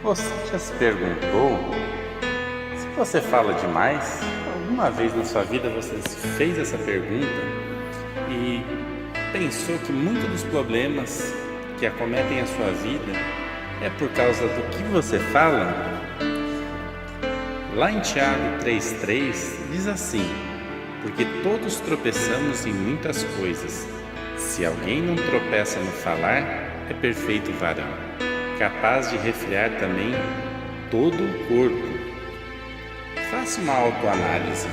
Você já se perguntou se você fala demais? Alguma vez na sua vida você se fez essa pergunta e pensou que muitos dos problemas que acometem a sua vida é por causa do que você fala? Lá em Tiago 3,3 diz assim: porque todos tropeçamos em muitas coisas. Se alguém não tropeça no falar, é perfeito varão, capaz de refrear também todo o corpo. Faça uma autoanálise.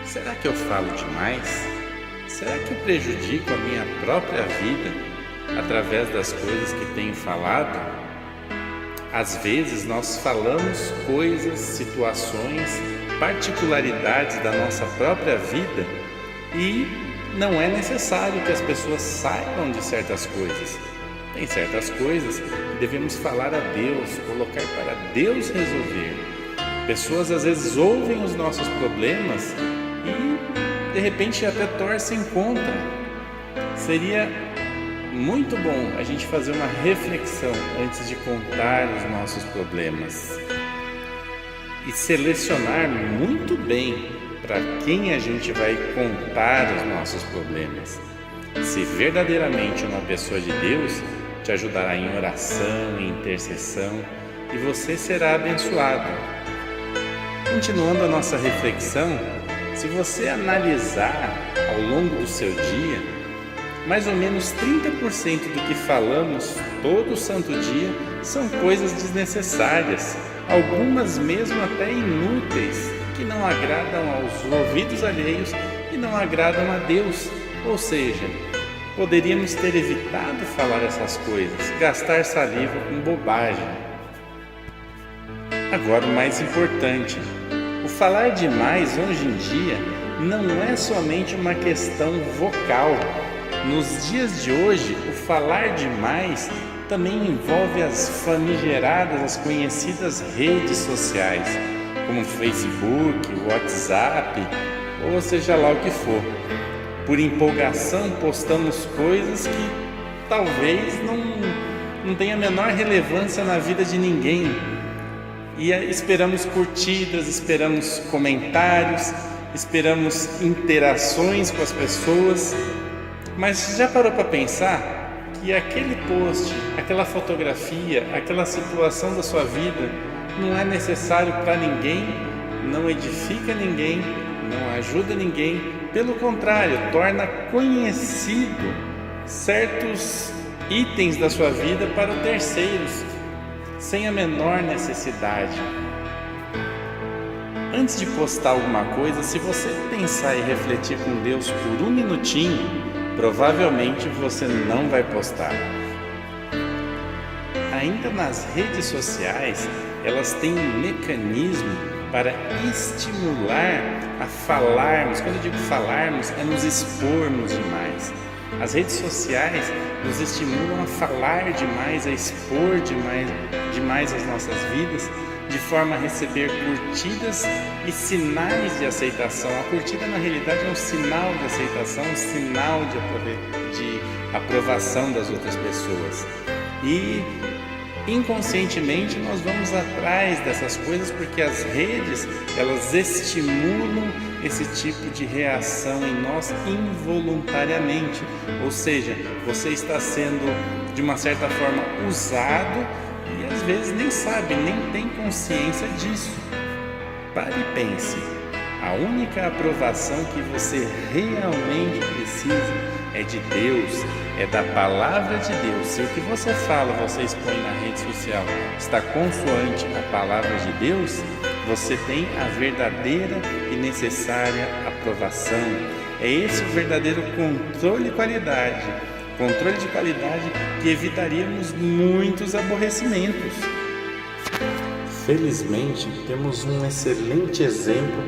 Será que eu falo demais? Será que eu prejudico a minha própria vida através das coisas que tenho falado? Às vezes nós falamos coisas, situações, particularidades da nossa própria vida e não é necessário que as pessoas saibam de certas coisas. Tem certas coisas que devemos falar a Deus, colocar para Deus resolver. Pessoas às vezes ouvem os nossos problemas e de repente até torcem contra. Seria muito bom a gente fazer uma reflexão antes de contar os nossos problemas e selecionar muito bem para quem a gente vai contar os nossos problemas. Se verdadeiramente uma pessoa de Deus, te ajudará em oração, em intercessão, e você será abençoado. Continuando a nossa reflexão, se você analisar ao longo do seu dia, mais ou menos 30% do que falamos todo santo dia são coisas desnecessárias, algumas mesmo até inúteis, que não agradam aos ouvidos alheios e não agradam a Deus. Ou seja, poderíamos ter evitado falar essas coisas, gastar saliva com bobagem. Agora, o mais importante, o falar demais hoje em dia não é somente uma questão vocal. Nos dias de hoje, o falar demais também envolve as famigeradas, as conhecidas redes sociais, como Facebook, WhatsApp, ou seja lá o que for. Por empolgação, postamos coisas que talvez não tenha a menor relevância na vida de ninguém. E esperamos curtidas, esperamos comentários, esperamos interações com as pessoas. Mas já parou para pensar que aquele post, aquela fotografia, aquela situação da sua vida não é necessário para ninguém, não edifica ninguém, não ajuda ninguém, pelo contrário, torna conhecido certos itens da sua vida para terceiros, sem a menor necessidade. Antes de postar alguma coisa, se você pensar e refletir com Deus por um minutinho, provavelmente você não vai postar. Ainda nas redes sociais, elas têm um mecanismo para estimular a falarmos. Quando eu digo falarmos, é nos expormos demais. As redes sociais nos estimulam a falar demais, a expor demais as nossas vidas, de forma a receber curtidas e sinais de aceitação. A curtida, na realidade, é um sinal de aceitação, um sinal de aprovação das outras pessoas. E inconscientemente nós vamos atrás dessas coisas porque as redes, elas estimulam esse tipo de reação em nós involuntariamente. Ou seja, você está sendo de uma certa forma usado e às vezes nem sabe, nem tem consciência disso. Pare e pense. A única aprovação que você realmente precisa é de Deus, é da palavra de Deus. Se o que você fala, você expõe na rede social, está consoante a palavra de Deus, você tem a verdadeira e necessária aprovação. É esse o verdadeiro controle de qualidade que evitaríamos muitos aborrecimentos. Felizmente, temos um excelente exemplo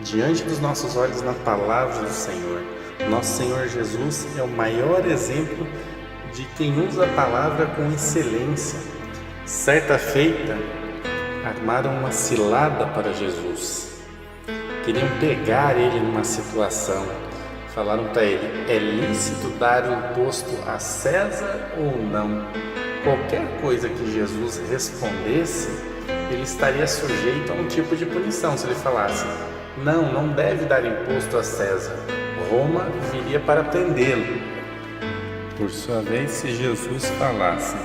diante dos nossos olhos na palavra do Senhor. Nosso Senhor Jesus é o maior exemplo de quem usa a palavra com excelência. Certa feita, armaram uma cilada para Jesus. Queriam pegar ele numa situação. Falaram para ele: é lícito dar o imposto a César ou não? qualquer coisa que Jesus respondesse, ele estaria sujeito a um tipo de punição. Se ele falasse, não deve dar imposto a César, Roma viria para prendê-lo. Por sua vez, se Jesus falasse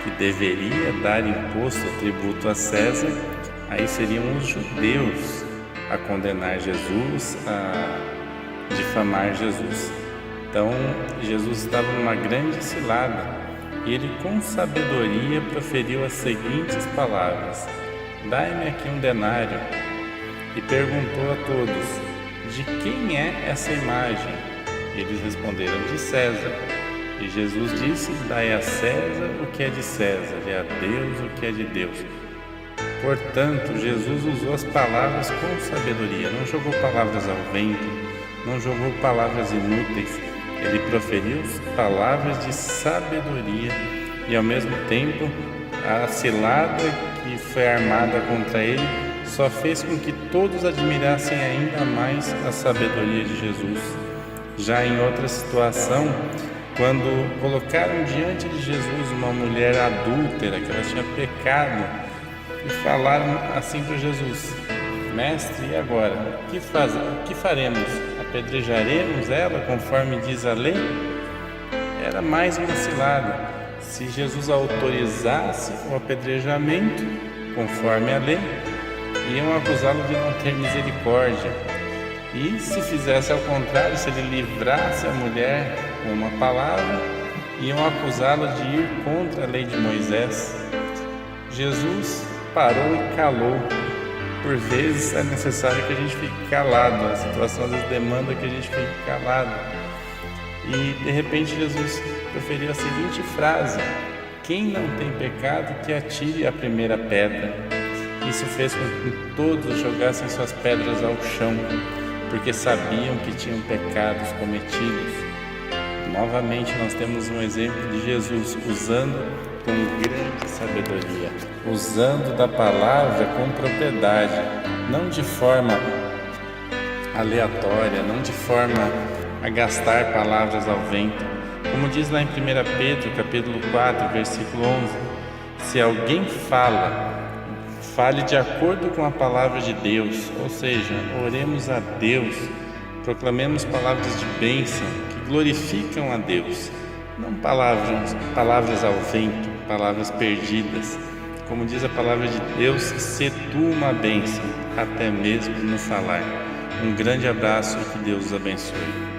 que deveria dar imposto ou tributo a César, aí seriam os judeus a condenar Jesus, a difamar Jesus. Então, Jesus estava numa grande cilada e ele, com sabedoria, proferiu as seguintes palavras: dai-me aqui um denário. E perguntou a todos: de quem é essa imagem? Eles responderam: de César. E Jesus disse: dai a César o que é de César e a Deus o que é de Deus. Portanto, Jesus usou as palavras com sabedoria, não jogou palavras ao vento, não jogou palavras inúteis. Ele proferiu palavras de sabedoria e, ao mesmo tempo, a cilada que foi armada contra ele só fez com que todos admirassem ainda mais a sabedoria de Jesus. Já em outra situação, quando colocaram diante de Jesus uma mulher adúltera, que ela tinha pecado, e falaram assim para Jesus: mestre, e agora? O que faremos? Apedrejaremos ela conforme diz a lei? Era mais uma cilada. Se Jesus autorizasse o apedrejamento conforme a lei, iam acusá-lo de não ter misericórdia. E se fizesse ao contrário, se ele livrasse a mulher com uma palavra, iam acusá-lo de ir contra a lei de Moisés. Jesus parou e calou. Por vezes é necessário que a gente fique calado, a situação às vezes demanda que a gente fique calado. E de repente Jesus proferiu a seguinte frase: quem não tem pecado, que atire a primeira pedra. Isso fez com que todos jogassem suas pedras ao chão, porque sabiam que tinham pecados cometidos. Novamente nós temos um exemplo de Jesus usando com grande sabedoria, usando da palavra com propriedade, não de forma aleatória, não de forma a gastar palavras ao vento. Como diz lá em 1 Pedro, capítulo 4, versículo 11, se alguém fale de acordo com a palavra de Deus, ou seja, oremos a Deus, proclamemos palavras de bênção que glorificam a Deus, não palavras ao vento, palavras perdidas. Como diz a palavra de Deus, se tu uma bênção, até mesmo no falar. Um grande abraço e que Deus os abençoe.